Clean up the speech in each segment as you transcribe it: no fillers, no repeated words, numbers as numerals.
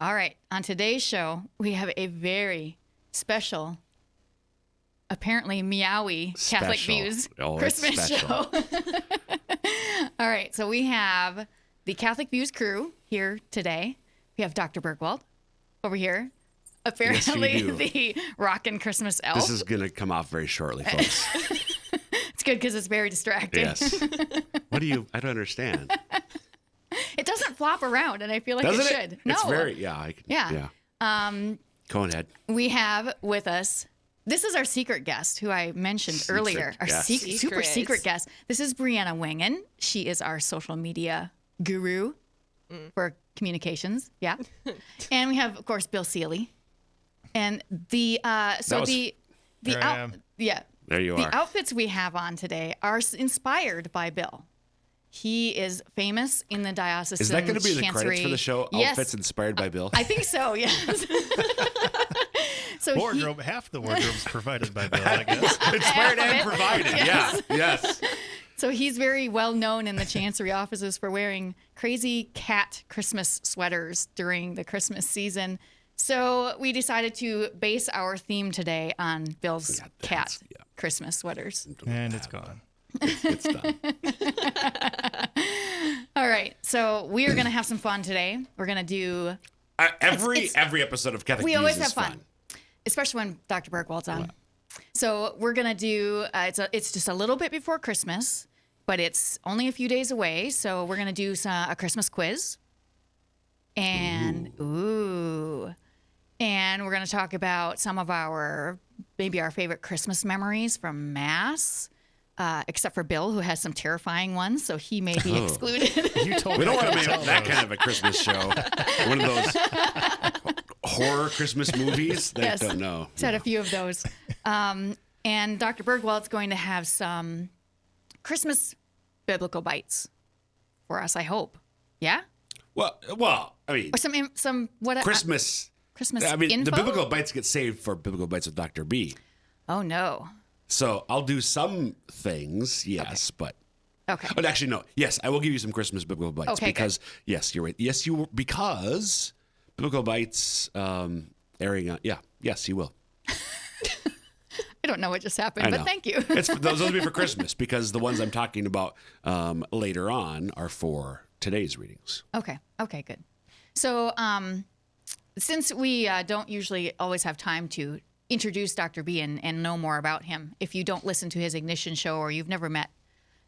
All right. On today's show, we have a very special, apparently meowy Catholic Views Christmas show. All right. So we have the Catholic Views crew here today. We have Dr. Bergwald over here. Apparently the rockin' Christmas elf. This is going to come off very shortly, folks. It's good because it's very distracting. Yes. I don't understand. It doesn't flop around, and I feel like Doesn't it should. No. It's very, yeah. Go ahead. We have with us, this is our secret guest who I mentioned earlier. Our super secret guest. This is Brianna Wingen. She is our social media guru for communications. Yeah. And we have, of course, Bill Seeley. And the There you are. The outfits we have on today are inspired by Bill. He is famous in the diocesan Is that going to be chancery. the credits for the show? Yes. Outfits inspired by Bill? I think so, yes. Wardrobe, half the wardrobe's provided by Bill, I guess. Inspired and provided, Yes. yes. So he's very well known in the chancery offices for wearing crazy cat Christmas sweaters during the Christmas season. So we decided to base our theme today on Bill's cat Christmas sweaters. And it's gone. It's done. All right. So we are going to have some fun today. We're going to do... Every episode of Catholic Views we always is have fun. Especially when Dr. Bergwald's on. Wow. So we're going to do... it's just a little bit before Christmas, but it's only a few days away. So we're going to do a Christmas quiz. And... And we're going to talk about some of our favorite Christmas memories from Mass, except for Bill, who has some terrifying ones, so he may be excluded. We don't want to make that kind of a Christmas show. One of those horror Christmas movies that yes. don't know. He's had a few of those. And Dr. Bergwald's going to have some Christmas biblical bites for us, I hope. Yeah? Well, I mean... Or some what? Christmas info? The biblical bites get saved for biblical bites with Dr. B. Oh, no. So I'll do some things, yes, but... Okay. But actually, no. Yes, I will give you some Christmas biblical bites. Okay, because, yes, you're right. Yes, because biblical bites airing on... Yeah, yes, you will. I don't know what just happened, but thank you. Those will be for Christmas because the ones I'm talking about later on are for today's readings. Okay, good. So since we don't usually always have time to introduce Dr. B and know more about him, if you don't listen to his Ignition show or you've never met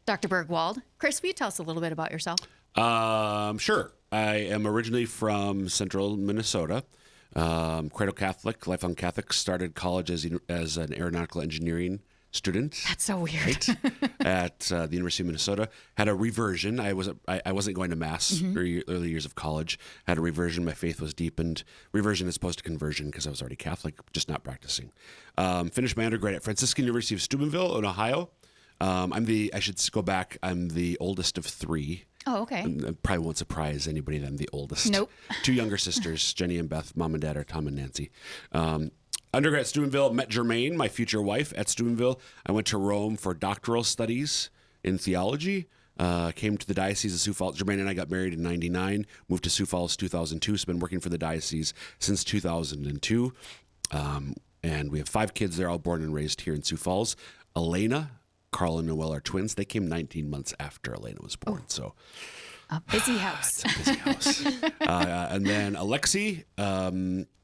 Dr. Bergwald, Chris, will you tell us a little bit about yourself? Sure. I am originally from central Minnesota. Cradle Catholic, lifelong Catholic, started college as an aeronautical engineering student. That's so weird. Right? At the University of Minnesota. Had a reversion. I wasn't going to Mass early years of college. Had a reversion. My faith was deepened. Reversion as opposed to conversion because I was already Catholic, just not practicing. Finished my undergrad at Franciscan University of Steubenville in Ohio. I should go back. I'm the oldest of three. Oh, okay. Probably won't surprise anybody that I'm the oldest. Nope. Two younger sisters, Jenny and Beth. Mom and dad are Tom and Nancy. Undergrad at Steubenville, met Germaine, my future wife, at Steubenville. I went to Rome for doctoral studies in theology. Came to the Diocese of Sioux Falls. Germaine and I got married in 1999. Moved to Sioux Falls 2002. So been working for the diocese since 2002. And we have 5 kids. They're all born and raised here in Sioux Falls. Elena, Carl and Noelle are twins. They came 19 months after Elena was born. So a busy house. It's a busy house. And then Alexi.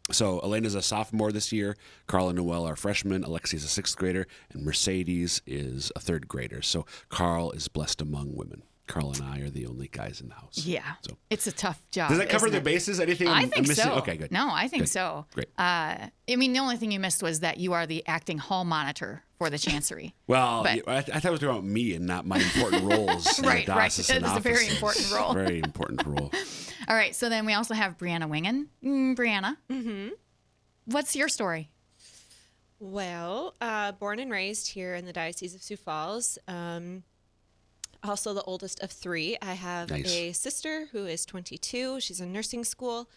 So Elena's a sophomore this year. Carl and Noelle are freshmen. Alexi is a 6th grader. And Mercedes is a 3rd grader. So Carl is blessed among women. Carl and I are the only guys in the house. Yeah. So it's a tough job. does that cover the bases? Anything I think missing? so. Okay, good. No, I think good. so. Great. I mean, the only thing you missed was that you are the acting hall monitor for the chancery. Well, I thought it was about me and not my important roles. Right. That is offices. a very important role. Very important role. All right. So then we also have Brianna Wingen. Brianna. Mm-hmm. What's your story? Well, born and raised here in the Diocese of Sioux Falls. Also the oldest of 3. I have a sister who is 22. She's in nursing school.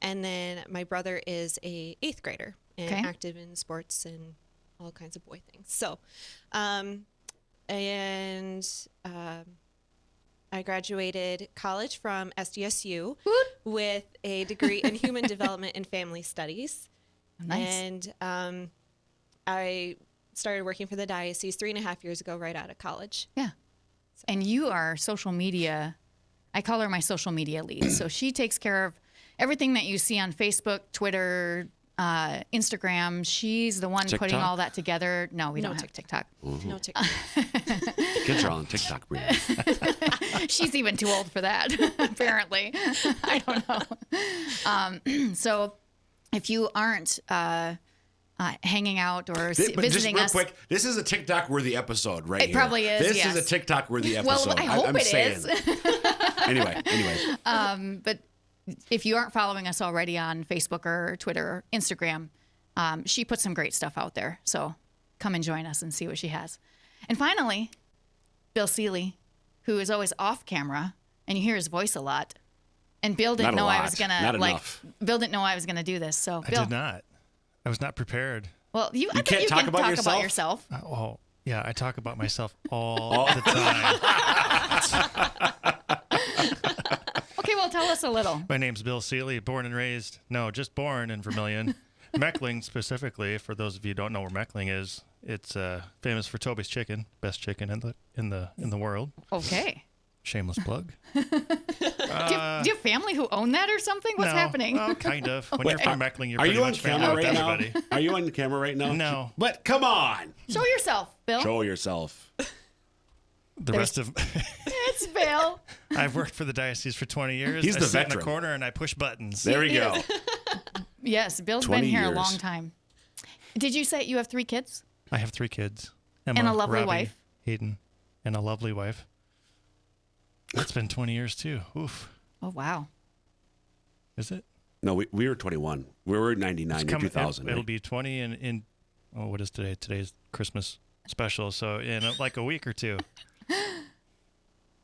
And then my brother is a 8th grader and active in sports and all kinds of boy things. So, I graduated college from SDSU with a degree in human development and family studies. Nice. And I started working for the diocese 3.5 years ago, right out of college. Yeah. And you are social media. I call her my social media lead. So she takes care of everything that you see on Facebook, Twitter, Instagram. She's the one putting all that together. No, we don't have TikTok. Mm-hmm. No TikTok. Kids are on TikTok, Brianna. She's even too old for that, apparently. I don't know. So if you aren't hanging out or visiting just us. real quick, this is a TikTok-worthy episode right here. It probably is, This yes. is a TikTok-worthy episode. Well, I hope I'm it saying. is. Anyway. But if you aren't following us already on Facebook or Twitter or Instagram, she puts some great stuff out there. So come and join us and see what she has. And finally, Bill Seeley, who is always off camera, and you hear his voice a lot. And Bill didn't know I was gonna Bill didn't know I was gonna do this. So Bill, I did not. I was not prepared. Well, you can't can talk about yourself. Oh, yeah, I talk about myself all the time. Okay, well, tell us a little. My name's Bill Seeley, born and raised, just born in Vermilion. Meckling specifically, for those of you who don't know where Meckling is, it's famous for Toby's chicken, best chicken in the world. Okay. Shameless plug. Do you have family who own that or something? What's happening? Oh, kind of. When you're from Meckling, you're Are pretty you on much family camera with right now? everybody. Are you on camera right now? No. But come on. Show yourself, Bill. Show yourself. The rest of It's Bill. I've worked for the diocese for 20 years. He's I the sit veteran. in the corner and I push buttons. There we go. Yes, Bill's 20 been here years. a long time. Did you say you have 3 kids? I have 3 kids. Emma, And a lovely Robbie, wife. Hayden, and a lovely wife. It's been 20 years too. Oof. Oh, wow. Is it? No, we were 21. We were 99 in 2000. It'll be 20 in what is today? Today's Christmas special. So in like a week or 2.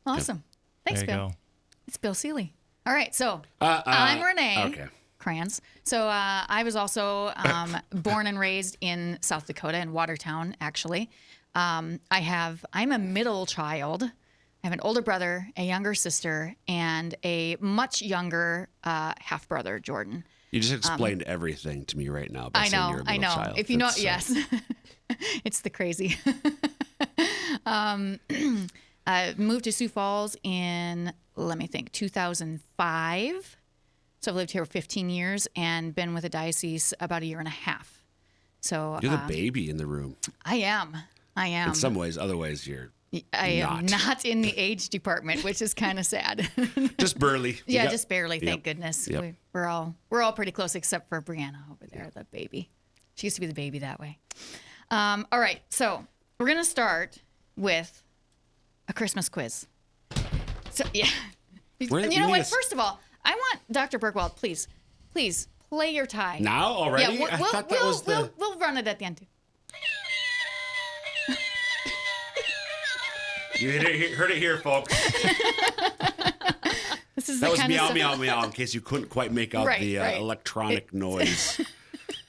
Awesome. Thanks, There you Bill. go. It's Bill Seeley. All right, so I'm Renee. Okay. Kranz. So I was also born and raised in South Dakota, in Watertown, actually. I'm a middle child. I have an older brother, a younger sister, and a much younger half brother, Jordan. You just explained everything to me right now. By saying you're a middle child. If you know, yes, it's the crazy. I moved to Sioux Falls in, 2005. So I've lived here 15 years and been with the diocese about 1.5 years. So you're the baby in the room. I am. In some ways, other ways, you're. I am not in the age department, which is kind of sad. Just barely. Yeah, just barely. Thank goodness. Yep. We're all pretty close, except for Brianna over there, the baby. She used to be the baby that way. All right, so we're gonna start with a Christmas quiz. So yeah, you know what? First of all, I want Dr. Bergwald, please play your tie. Now already? Yeah, I thought that was the. We'll run it at the end too. You heard it here, folks. That was meow, meow, meow, in case you couldn't quite make out the electronic noise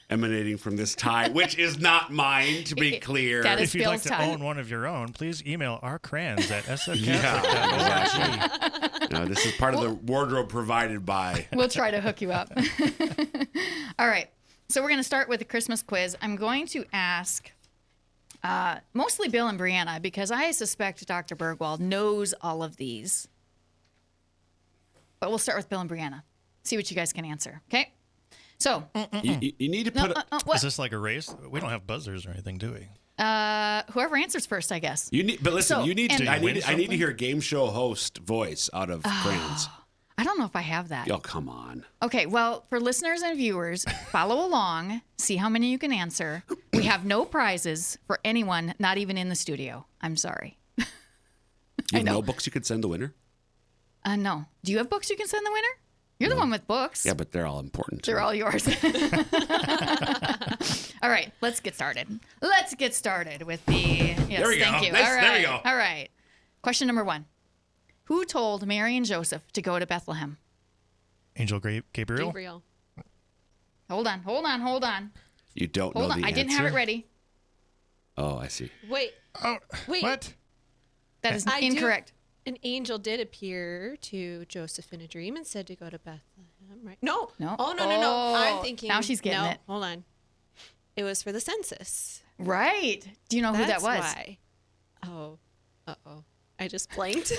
emanating from this tie, which is not mine, to be clear. That is If you'd like Bill's to tie. own one of your own, please email rcrans@sfcatholic.org. No, this is part of the wardrobe provided by. We'll try to hook you up. All right. So we're going to start with the Christmas quiz. I'm going to ask mostly Bill and Brianna because I suspect Dr. Bergwald knows all of these. But we'll start with Bill and Brianna. See what you guys can answer. Okay? So. You need to put. What? Is this like a race? We don't have buzzers or anything, do we? Whoever answers first, I guess. But listen, So, you need to. and- I need to hear game show host voice out of Crayons. I don't know if I have that. Oh, come on. Okay, well, for listeners and viewers, follow along, see how many you can answer. We have no prizes for anyone, not even in the studio. I'm sorry. You have no books you could send the winner? No. Do you have books you can send the winner? You're the one with books. Yeah, but they're all important. They're all yours. All right, let's get started. Let's get started with the. Yes, There we go. thank you. Nice, All right. there we go. All right. Question number 1. Who told Mary and Joseph to go to Bethlehem? Angel Gabriel? Gabriel. Hold on. You don't know Hold the on. answer? I didn't have it ready. Oh, I see. Wait. Oh, Wait. what? That is I do- incorrect. An angel did appear to Joseph in a dream and said to go to Bethlehem, right? No. No. Oh, no. I'm thinking. Now she's getting it. Hold on. It was for the census. Right. Do you know who that was? That's why. Oh. Uh-oh. I just blanked.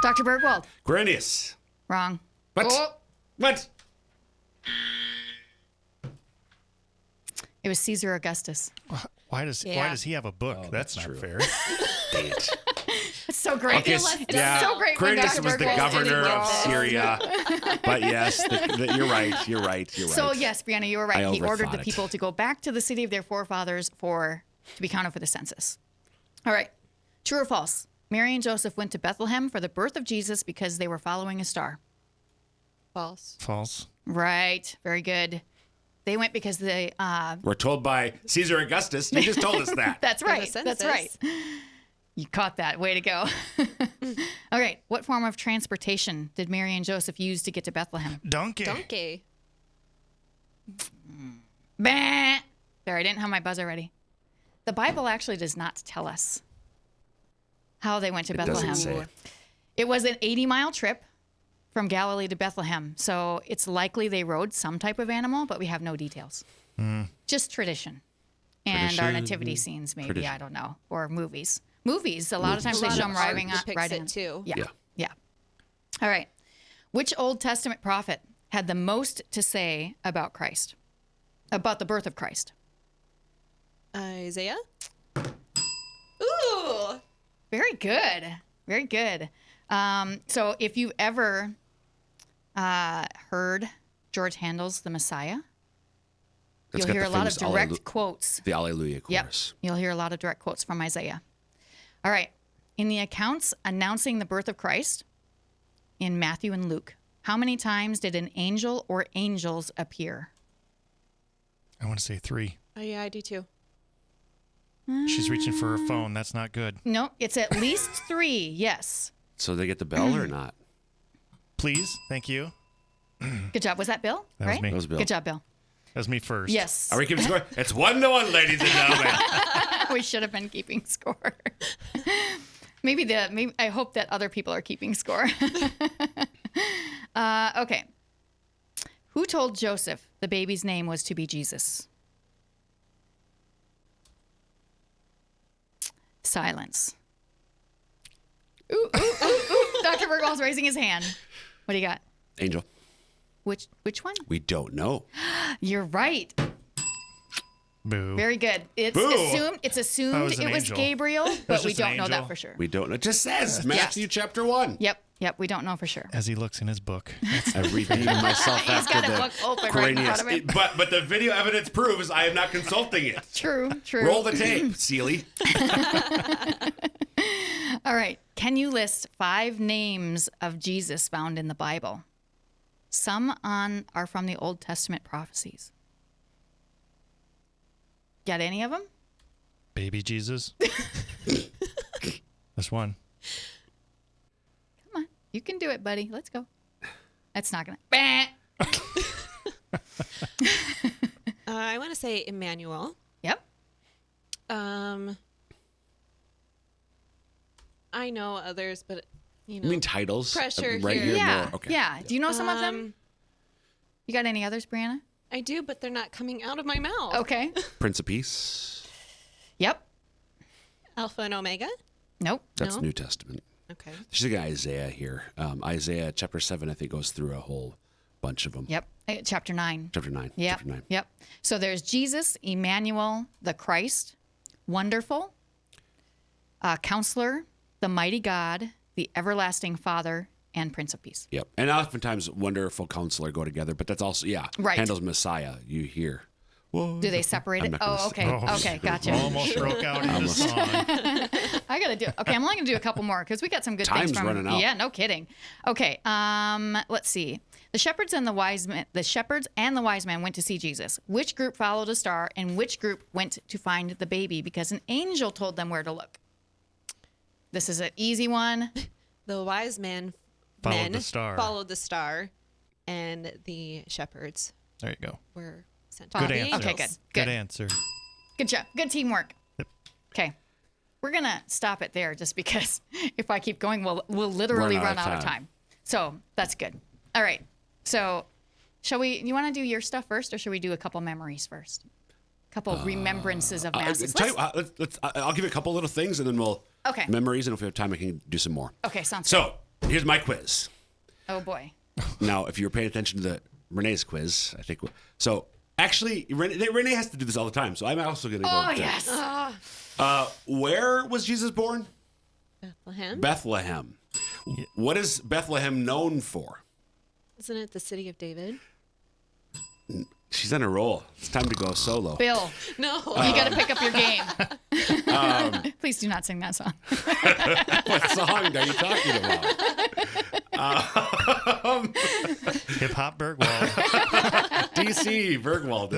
Dr. Bergwald. Quirinius. Wrong. What? Oh. What? It was Caesar Augustus. Why does he have a book? Oh, that's that's not true. fair. Dang it. It's so great. Okay, It's yeah. so great when Quirinius Dr. was the Bergwald governor didn't of get this. Syria. But yes, you're right. So yes, Brianna, you were right. I He ordered overthought the it. people to go back to the city of their forefathers to be counted for the census. All right. True or false? Mary and Joseph went to Bethlehem for the birth of Jesus because they were following a star. False. False. Right. Very good. They went because they. We're told by Caesar Augustus. You just told us that. That's For the right. That's census. right. You caught that. Way to go. All right. What form of transportation did Mary and Joseph use to get to Bethlehem? Donkey. Donkey. Bah! There, I didn't have my buzzer ready. The Bible actually does not tell us how they went to It Bethlehem. doesn't say. It was an 80-mile trip from Galilee to Bethlehem. So it's likely they rode some type of animal, but we have no details. Just tradition. And our Tradition. nativity scenes, maybe, Tradition. I don't know. Or movies. Movies, a lot of times they A lot show of them art riding depicts in. it too. Yeah. All right. Which Old Testament prophet had the most to say about Christ? About the birth of Christ? Isaiah? Ooh. Very good. Very good. So if you've ever heard George Handel's The Messiah, That's you'll got hear the a lot of famous direct quotes. The Alleluia Yep. chorus. You'll hear a lot of direct quotes from Isaiah. All right. In the accounts announcing the birth of Christ in Matthew and Luke, how many times did an angel or angels appear? I want to say 3. Oh, yeah, I do too. She's reaching for her phone. That's not good. No, it's at least 3. Yes. So they get the bell or not? Please. Thank you. Good job. Was that Bill? That was right? me. That was Bill. Good job, Bill. That was me first. Yes. Are we keeping score? It's 1-1, ladies and gentlemen. We should have been keeping score. Maybe I hope that other people are keeping score. Okay. Who told Joseph the baby's name was to be Jesus? Silence. Ooh. Dr. Bergwald's raising his hand. What do you got? Angel. Which one? We don't know. You're right. Boo. Very good. It's Boo. assumed That was an it was angel. Gabriel, but we just an don't know that angel. for sure. We don't know. It just says Matthew chapter 1. Yep. We don't know for sure. As he looks in his book. I redeemed myself He's after got a the book open right in front of him. Quirinius. But the video evidence proves I am not consulting it. True. Roll the tape, Seeley. All right. Can you list 5 names of Jesus found in the Bible? Some are from the Old Testament prophecies. Got any of them? Baby Jesus. That's one. Come on. You can do it, buddy. Let's go. That's not going to... I want to say Emmanuel. Yep. I know others, but you know. You mean titles? Pressure Right here. here. Yeah. More. Okay. Yeah. Do you know some of them? You got any others, Brianna? I do, but they're not coming out of my mouth. Okay. Prince of Peace. Yep. Alpha and Omega. Nope. That's No? New Testament. Okay. There's a guy Isaiah here. Isaiah chapter 7, I think, goes through a whole bunch of them. Yep. Chapter 9. Chapter 9. Yep. Chapter 9. Yep. So there's Jesus, Emmanuel, the Christ, Wonderful, Counselor, the Mighty God, the Everlasting Father, and Prince of Peace. Yep. And oftentimes Wonderful Counselor go together, but that's also, Right. Handel's Messiah, you hear. Whoa. Do they separate I'm it? not gonna Oh, say- okay. Okay, gotcha. Almost broke out in the song. I gotta do. Okay, I'm only gonna do a couple more because we got some good Time's things from. running out. Yeah, no kidding. Okay, let's see. The shepherds and the wise men went to see Jesus. Which group followed a star, and which group went to find the baby because an angel told them where to look? This is an easy one. The wise men Followed the star. followed the star, and the shepherds There you go. were sent Good to the answer. Okay, angels. good. Good answer. Good job. Good teamwork. Yep. Okay, we're going to stop it there just because if I keep going, we'll literally run out of time. So that's good. All right. So you want to do your stuff first, or should we do a couple memories first? A couple remembrances of masses. I'll give you a couple little things, and then we'll memories, and if we have time, I can do some more. Okay, sounds good. So here's my quiz. Oh, boy. Now, if you were paying attention to Renee's quiz, I think so. Actually, Renee has to do this all the time, so I'm also going to go. Oh, yes. Where was Jesus born? Bethlehem. What is Bethlehem known for? Isn't it the city of David? She's on a roll. It's time to go solo. Bill. No. You got to pick up your game. Please do not sing that song. What song are you talking about? Hip Hop Bergwald. DC Bergwald.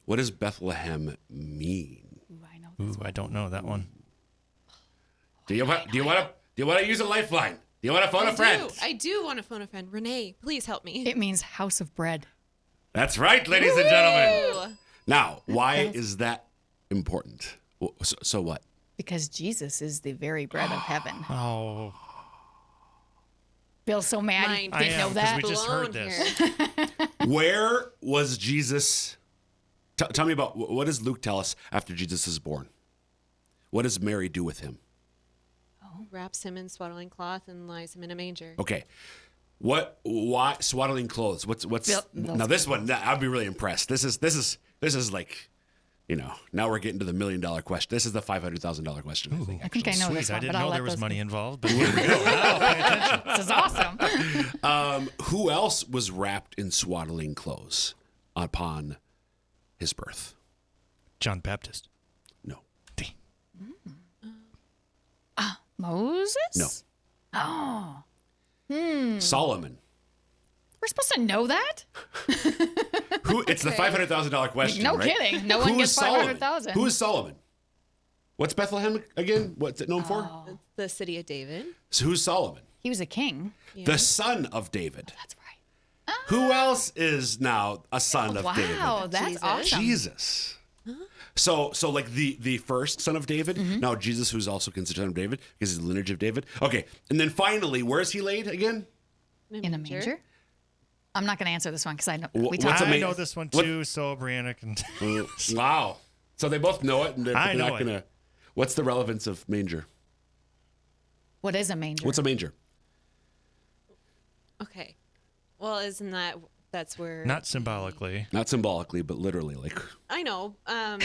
What does Bethlehem mean? I know. Ooh, I don't know that one. Do you want to use a lifeline? Do you want to phone a friend? I do want to phone a friend. Renee, please help me. It means house of bread. That's right, ladies and gentlemen. Now, why is that important? So what? Because Jesus is the very bread of heaven. Oh. Bill's so mad he I didn't know that. We just heard this. Where was Jesus? Tell me about, what does Luke tell us after Jesus is born? What does Mary do with him? Wraps him in swaddling cloth and lies him in a manger. Okay. Why swaddling clothes? What's now this one? I'd be really impressed. This is like, now we're getting to the $1 million question. This is the $500,000 question. I think I know Sweet. this one, I didn't but I'll know let there was those money go. involved, but here we go. Now I'll pay attention. This is awesome. Who else was wrapped in swaddling clothes upon his birth? John Baptist. No. Moses? No. Oh. Solomon. We're supposed to know that? It's the $500,000 question. No right? kidding. No one Who gets is Solomon? 500,000. Who is Solomon? What's Bethlehem again? What's it known for? It's the city of David. So who's Solomon? He was a king. The son of David. That's right. Who else is now a son of David? Wow, that's Jesus. awesome. Jesus. So like the first son of David. Now Jesus, who's also considered son of David because he's the lineage of David. Okay, and then finally, where is he laid again? In a manger? I'm not going to answer this one because I know I know this one too, so Brianna can. Wow. So they both know it, and they're know not going to. What's the relevance of manger? What is a manger? What's a manger? Okay. Well, isn't that's where... Not symbolically. Not symbolically, but literally. Like I know. I'm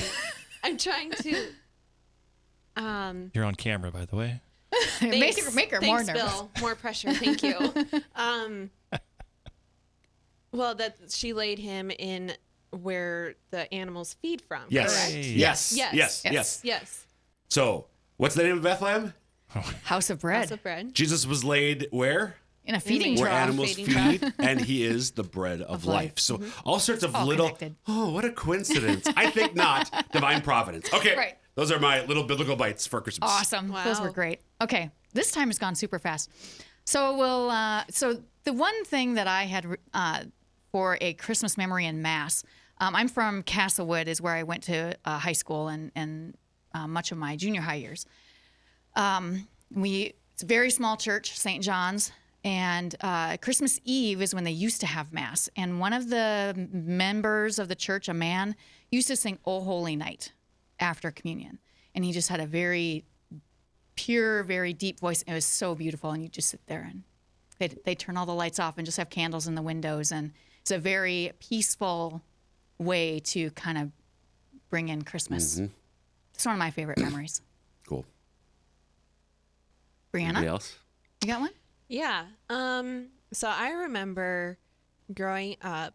trying to... You're on camera, by the way. Make her more nervous. Bill. More pressure. Thank you. Well, that she laid him in where the animals feed from. yes, Correct? yes. So what's the name of Bethlehem? House of bread. House of bread. Jesus was laid where? In a feeding Where trough. animals feeding feed, and he is the bread of life. So all sorts of All little. connected. Oh, what a coincidence! I think not. Divine providence. Okay, Right. Those are my little biblical bites for Christmas. Awesome. Wow. Those were great. Okay. This time has gone super fast. So so the one thing that I had for a Christmas memory in Mass, I'm from Castlewood, is where I went to high school and much of my junior high years. It's a very small church, St. John's, and Christmas Eve is when they used to have Mass. And one of the members of the church, a man, used to sing "O Holy Night" after communion. And he just had a very pure, very deep voice. It was so beautiful. And you just sit there and they turn all the lights off and just have candles in the windows. And it's a very peaceful way to kind of bring in Christmas. It's one of my favorite memories. Cool. Brianna, Anybody else? you got one? Yeah. So I remember growing up,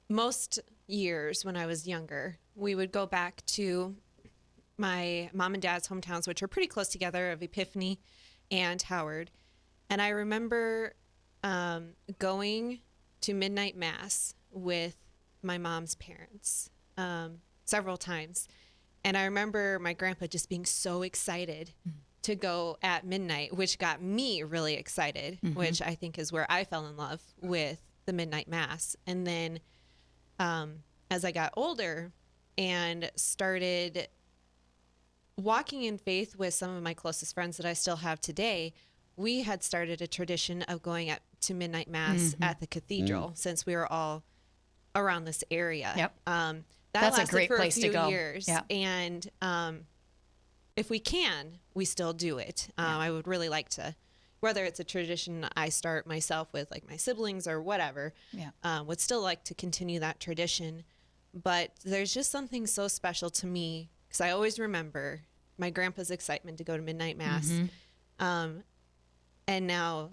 most years when I was younger, we would go back to my mom and dad's hometowns, which are pretty close together, of Epiphany and Howard. And I remember going to midnight mass with my mom's parents several times. And I remember my grandpa just being so excited to go at midnight, which got me really excited, which I think is where I fell in love with the midnight mass. And then as I got older and started walking in faith with some of my closest friends that I still have today. We had started a tradition of going to midnight mass at the cathedral since we were all around this area. Yep. That's a great place to go. Years. Yeah. And if we can, we still do it. I would really like to, whether it's a tradition I start myself with, like my siblings or whatever, would still like to continue that tradition. But there's just something so special to me, because I always remember my grandpa's excitement to go to midnight mass. And now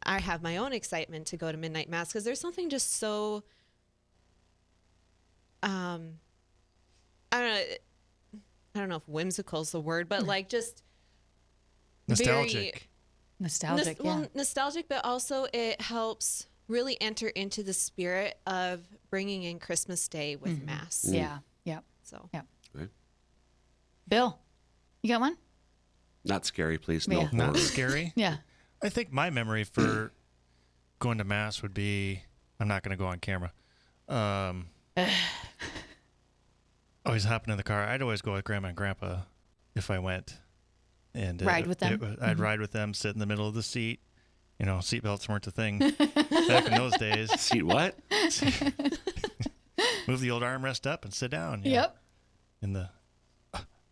I have my own excitement to go to midnight mass, because there's something just so, I don't know if whimsical is the word, but like just nostalgic. Nostalgic, nostalgic, but also it helps really enter into the spirit of bringing in Christmas Day with mass. Yeah. So. Yeah. Okay. Bill, you got one? Not scary, please. No. Yeah. Not scary. Yeah. I think my memory for going to mass would be, I'm not going to go on camera. Always hopping in the car. I'd always go with Grandma and Grandpa if I went. And ride with them? I'd ride with them, sit in the middle of the seat. You know, seatbelts weren't a thing back in those days. Seat what? Move the old armrest up and sit down. Yep. In the,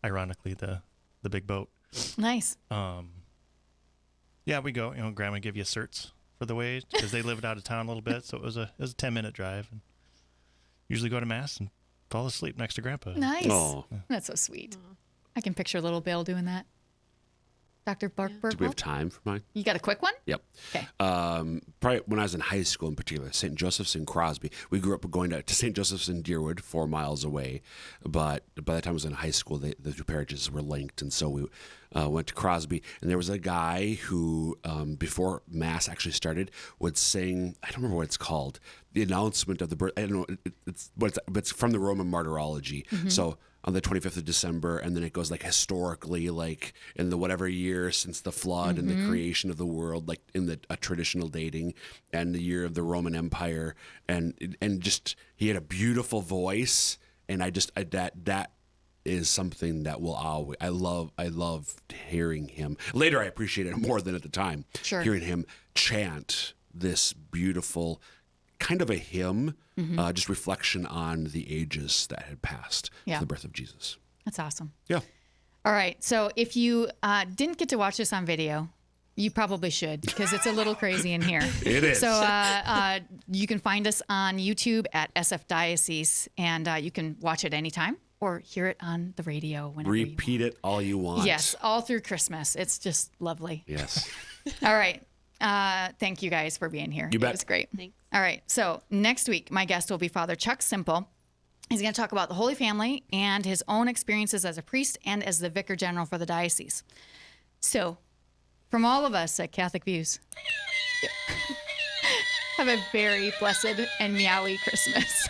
ironically, the big boat. Nice. Yeah, we go. You know, Grandma give you certs for the way, because they lived out of town a little bit, so it was a 10-minute drive. And usually go to mass and fall asleep next to Grandpa. Nice. Oh. That's so sweet. I can picture little Bill doing that. Dr. Burkle? Do we have time for mine? You got a quick one? Yep. Okay. Probably when I was in high school in particular, St. Joseph's in Crosby. We grew up going to St. Joseph's in Deerwood, 4 miles away. But by the time I was in high school, the two parishes were linked. And so we went to Crosby. And there was a guy who, before Mass actually started, would sing, I don't remember what it's called, the announcement of the birth. I don't know. It's from the Roman Martyrology. So on the 25th of December, and then it goes like historically, like in the whatever year since the flood and the creation of the world, like in a traditional dating, and the year of the Roman Empire, and just he had a beautiful voice, and that is something that will always I love hearing him. Later, I appreciate it more than at the time. Sure. Hearing him chant this beautiful kind of a hymn, just reflection on the ages that had passed to the birth of Jesus. That's awesome. Yeah. All right. So if you didn't get to watch this on video, you probably should, because it's a little crazy in here. It is. So you can find us on YouTube at SF Diocese, and you can watch it anytime or hear it on the radio whenever Repeat it all you want. Yes, all through Christmas. It's just lovely. Yes. All right. Thank you guys for being here. You bet. It was great. Thanks. All right. So next week, my guest will be Father Chuck Simple. He's going to talk about the Holy Family and his own experiences as a priest and as the Vicar General for the diocese. So from all of us at Catholic Views, have a very blessed and meowy Christmas.